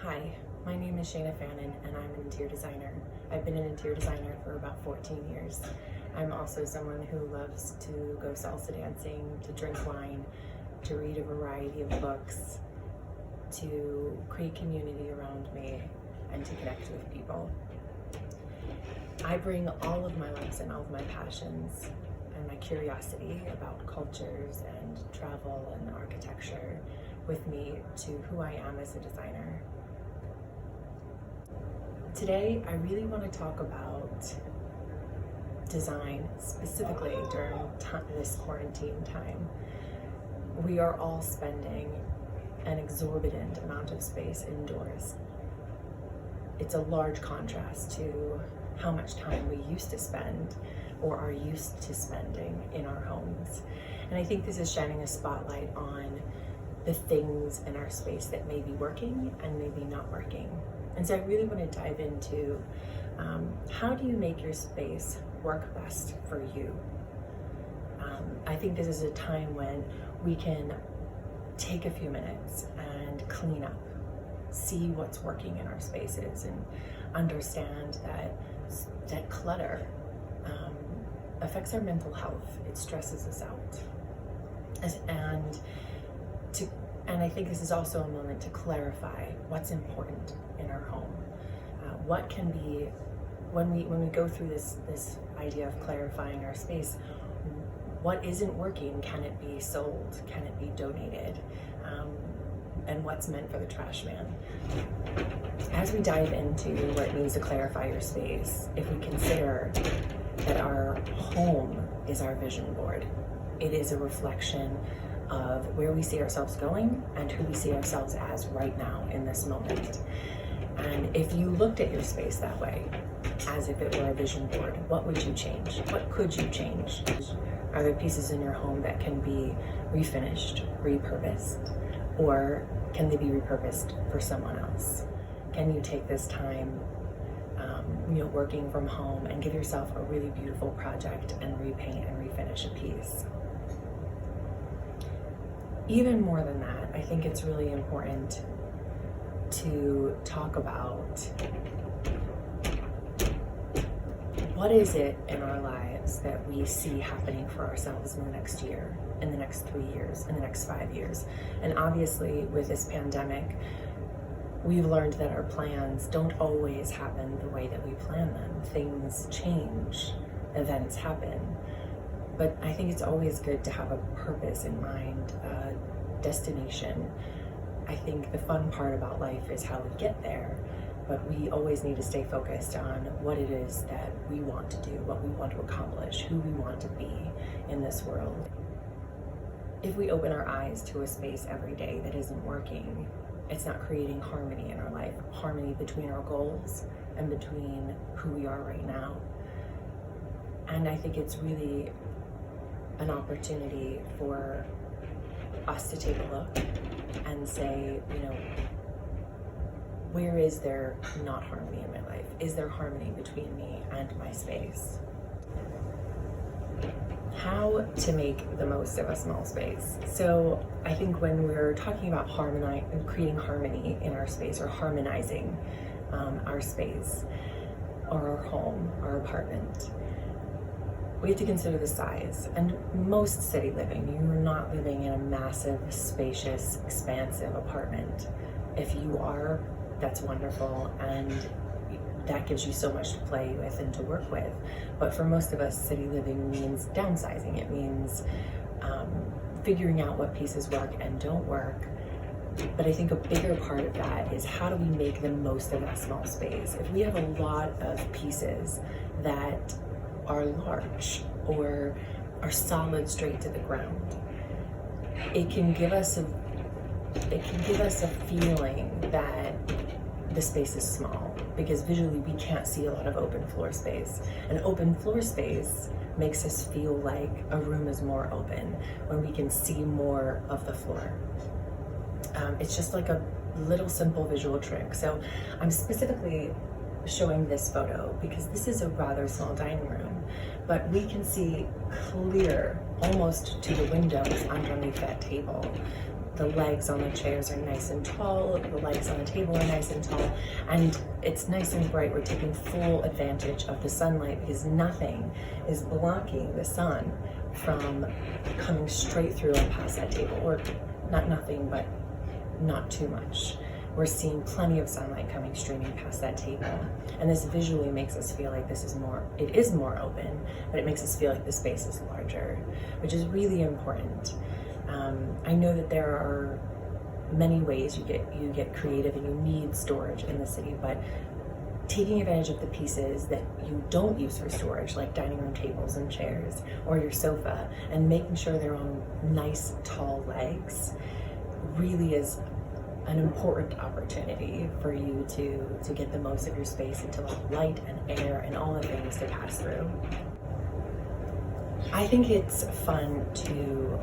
Hi, my name is Shayna Fannin and I'm an interior designer. I've been an interior designer for about 14 years. I'm also someone who loves to go salsa dancing, to drink wine, to read a variety of books, to create community around me, and to connect with people. I bring all of my loves and all of my passions and my curiosity about cultures and travel and architecture with me to who I am as a designer. Today, I really want to talk about design, specifically during this quarantine time. We are all spending an exorbitant amount of space indoors. It's a large contrast to how much time we used to spend or are used to spending in our homes. And I think this is shining a spotlight on the things in our space that may be working and maybe not working. And so I really want to dive into how do you make your space work best for you? I think this is a time when we can take a few minutes and clean up, see what's working in our spaces, and understand that clutter affects our mental health. It stresses us out. And I think this is also a moment to clarify what's important in our home. What can be, when we go through this idea of clarifying our space, what isn't working? Can it be sold? Can it be donated? And what's meant for the trash man? As we dive into what it means to clarify your space, if we consider that our home is our vision board, it is a reflection of where we see ourselves going and who we see ourselves as right now in this moment. And if you looked at your space that way, as if it were a vision board, what would you change? What could you change? Are there pieces in your home that can be refinished, repurposed, or can they be repurposed for someone else? Can you take this time working from home and give yourself a really beautiful project and repaint and refinish a piece? Even more than that, I think it's really important to talk about what is it in our lives that we see happening for ourselves in the next year, in the next 3 years, in the next 5 years. And obviously with this pandemic, we've learned that our plans don't always happen the way that we plan them. Things change, events happen. But I think it's always good to have a purpose in mind, a destination. I think the fun part about life is how we get there, but we always need to stay focused on what it is that we want to do, what we want to accomplish, who we want to be in this world. If we open our eyes to a space every day that isn't working, it's not creating harmony in our life, harmony between our goals and between who we are right now. And I think it's really an opportunity for us to take a look and say, where is there not harmony in my life? Is there harmony between me and my space? How to make the most of a small space. So I think when we're talking about creating harmony in our space, or harmonizing our space or our home, our apartment, we have to consider the size. And most city living, you're not living in a massive, spacious, expansive apartment. If you are, that's wonderful, and that gives you so much to play with and to work with. But for most of us, city living means downsizing. It means figuring out what pieces work and don't work. But I think a bigger part of that is, how do we make the most of that small space? If we have a lot of pieces that are large or are solid straight to the ground, it can give us a feeling that the space is small, because visually we can't see a lot of open floor space. And open floor space makes us feel like a room is more open when we can see more of the floor. It's just like a little simple visual trick. So I'm specifically showing this photo because this is a rather small dining room, but we can see clear almost to the windows underneath that table. the legs on the chairs are nice and tall, the legs on the table are nice and tall, and it's nice and bright. We're taking full advantage of the sunlight because nothing is blocking the sun from coming straight through and past that table, or not nothing, but not too much. We're seeing plenty of sunlight coming streaming past that table. And this visually makes us feel like it is more open, but it makes us feel like the space is larger, which is really important. I know that there are many ways you get creative and you need storage in the city, but taking advantage of the pieces that you don't use for storage, like dining room tables and chairs or your sofa, and making sure they're on nice tall legs really is an important opportunity for you to get the most of your space and to allow light and air and all the things to pass through. I think it's fun to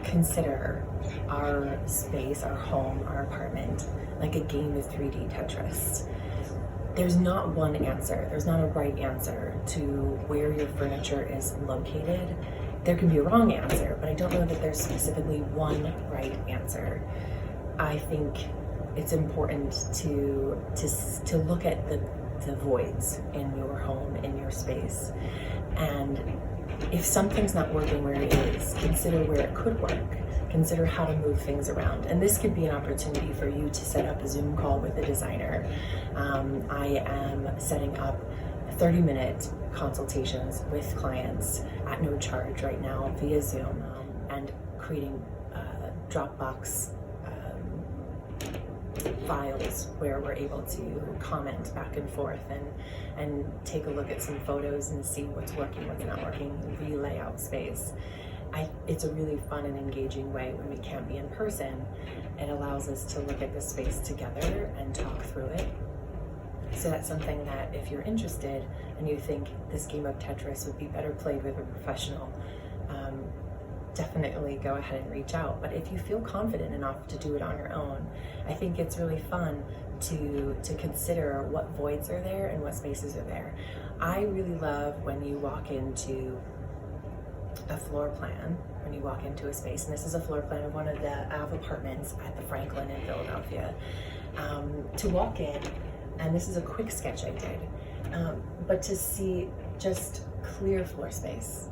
consider our space, our home, our apartment, like a game of 3D Tetris. There's not one answer. There's not a right answer to where your furniture is located. There can be a wrong answer, but I don't know that there's specifically one right answer. I think it's important to look at the voids in your home, in your space. And if something's not working where it is, consider where it could work. Consider how to move things around. And this could be an opportunity for you to set up a Zoom call with a designer. I am setting up 30-minute consultations with clients at no charge right now via Zoom, and creating Dropbox files where we're able to comment back and forth and take a look at some photos and see what's working, what's not working, relay out space. It's a really fun and engaging way when we can't be in person. It allows us to look at the space together and talk through it. So that's something that if you're interested and you think this game of Tetris would be better played with a professional, definitely go ahead and reach out. But if you feel confident enough to do it on your own, I think it's really fun to consider what voids are there and what spaces are there. I really love when you walk into a floor plan, when you walk into a space, and this is a floor plan of one of the apartments at the Franklin in Philadelphia, to walk in, and this is a quick sketch I did, but to see just clear floor space.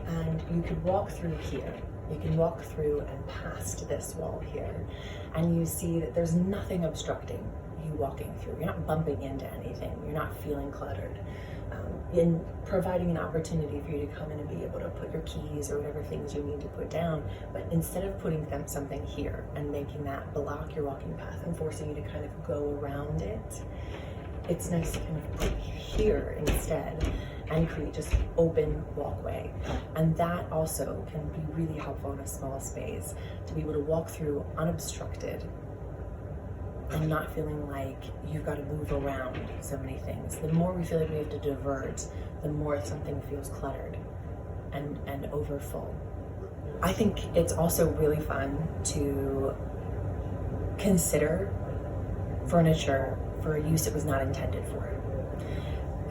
And you could walk through here. You can walk through and past this wall here, and you see that there's nothing obstructing you walking through. You're not bumping into anything. You're not feeling cluttered. In providing an opportunity for you to come in and be able to put your keys or whatever things you need to put down, but instead of putting something here and making that block your walking path and forcing you to kind of go around it, it's nice to kind of put here instead and create just open walkway. And that also can be really helpful in a small space, to be able to walk through unobstructed and not feeling like you've got to move around so many things. The more we feel like we have to divert, the more something feels cluttered and over full. I think it's also really fun to consider furniture for a use it was not intended for.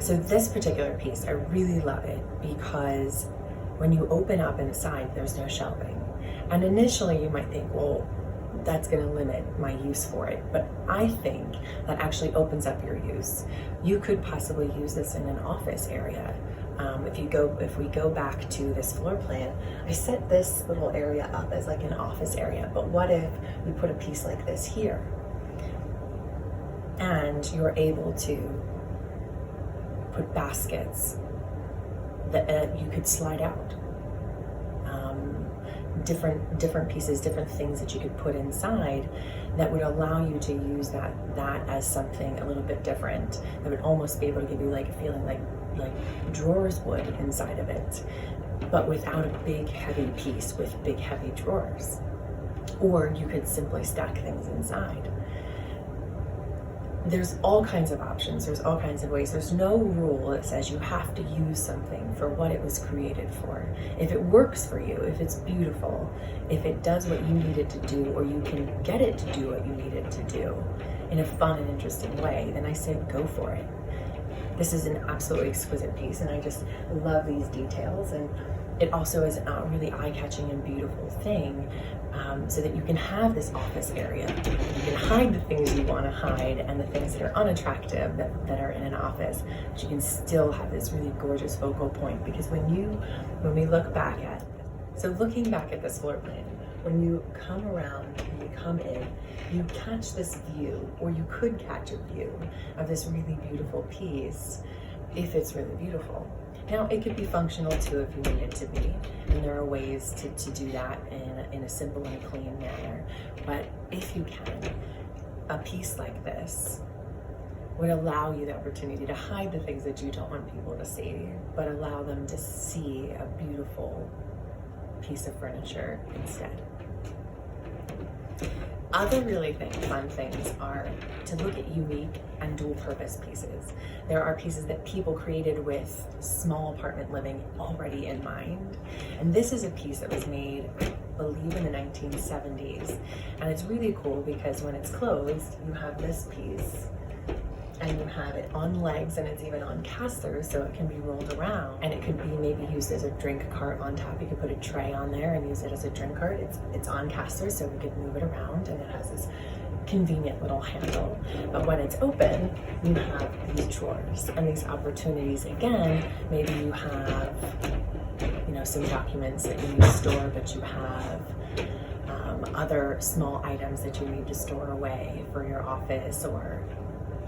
So this particular piece, I really love it because when you open up inside, there's no shelving. And initially you might think, well, that's going to limit my use for it. But I think that actually opens up your use. You could possibly use this in an office area. If we go back to this floor plan, I set this little area up as like an office area. But what if we put a piece like this here? And you're able to put baskets that you could slide out. Different pieces, different things that you could put inside that would allow you to use that as something a little bit different, that would almost be able to give you like a feeling like drawers would inside of it, but without a big heavy piece with big heavy drawers. Or you could simply stack things inside. There's all kinds of options, there's all kinds of ways. There's no rule that says you have to use something for what it was created for. If it works for you, if it's beautiful, if it does what you need it to do, or you can get it to do what you need it to do in a fun and interesting way, then I say go for it. This is an absolutely exquisite piece, and I just love these details. And it also is a really eye-catching and beautiful thing, so that you can have this office area. You can hide the things you want to hide and the things that are unattractive that are in an office, but you can still have this really gorgeous focal point. Because when we look back at, so looking back at this floor plan, when you come around and you come in, you catch this view, or you could catch a view of this really beautiful piece if it's really beautiful. Now, it could be functional too if you need it to be, and there are ways to do that in a simple and clean manner. But if you can, a piece like this would allow you the opportunity to hide the things that you don't want people to see, but allow them to see a beautiful piece of furniture instead. Other really fun things are to look at unique and dual purpose pieces. There are pieces that people created with small apartment living already in mind. And this is a piece that was made, I believe, in the 1970s. And it's really cool because when it's closed, you have this piece and you have it on legs, and it's even on casters, so it can be rolled around, and it could be maybe used as a drink cart on top. You could put a tray on there and use it as a drink cart. It's on casters, so we could move it around, and it has this convenient little handle. But when it's open, you have these drawers and these opportunities. Again, maybe you have, some documents that you need to store, but you have other small items that you need to store away for your office, or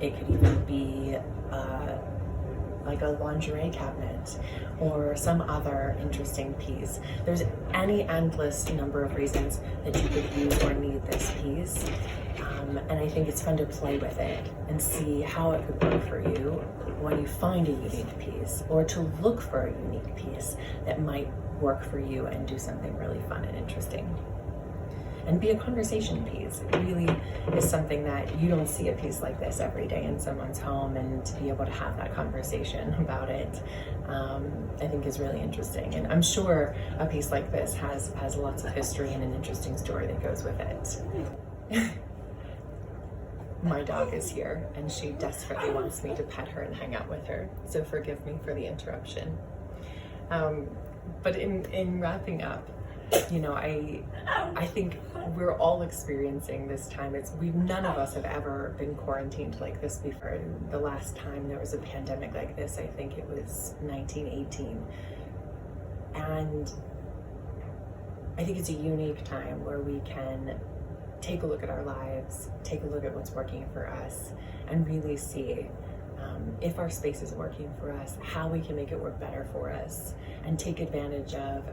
it could even be like a lingerie cabinet or some other interesting piece. There's any endless number of reasons that you could use or need this piece. And I think it's fun to play with it and see how it could work for you when you find a unique piece, or to look for a unique piece that might work for you and do something really fun and interesting. And be a conversation piece. It really is something that you don't see a piece like this every day in someone's home, and to be able to have that conversation about it, I think is really interesting. And I'm sure a piece like this has lots of history and an interesting story that goes with it. My dog is here, and she desperately wants me to pet her and hang out with her, so forgive me for the interruption. But in wrapping up, I think we're all experiencing this time. None of us have ever been quarantined like this before. The last time there was a pandemic like this, I think it was 1918. And I think it's a unique time where we can take a look at our lives, take a look at what's working for us, and really see if our space is working for us, how we can make it work better for us, and take advantage of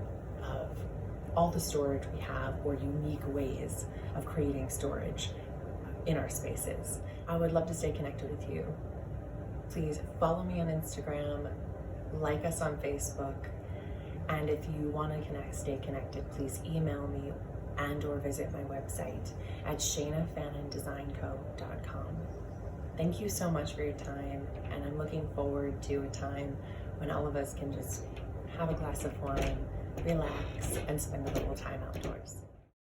all the storage we have, or unique ways of creating storage in our spaces. I would love to stay connected with you. Please follow me on Instagram, like us on Facebook, and if you want to stay connected, please email me and/or visit my website at shanafannondesignco.com. Thank you so much for your time, and I'm looking forward to a time when all of us can just have a glass of wine, relax, and spend a little time outdoors.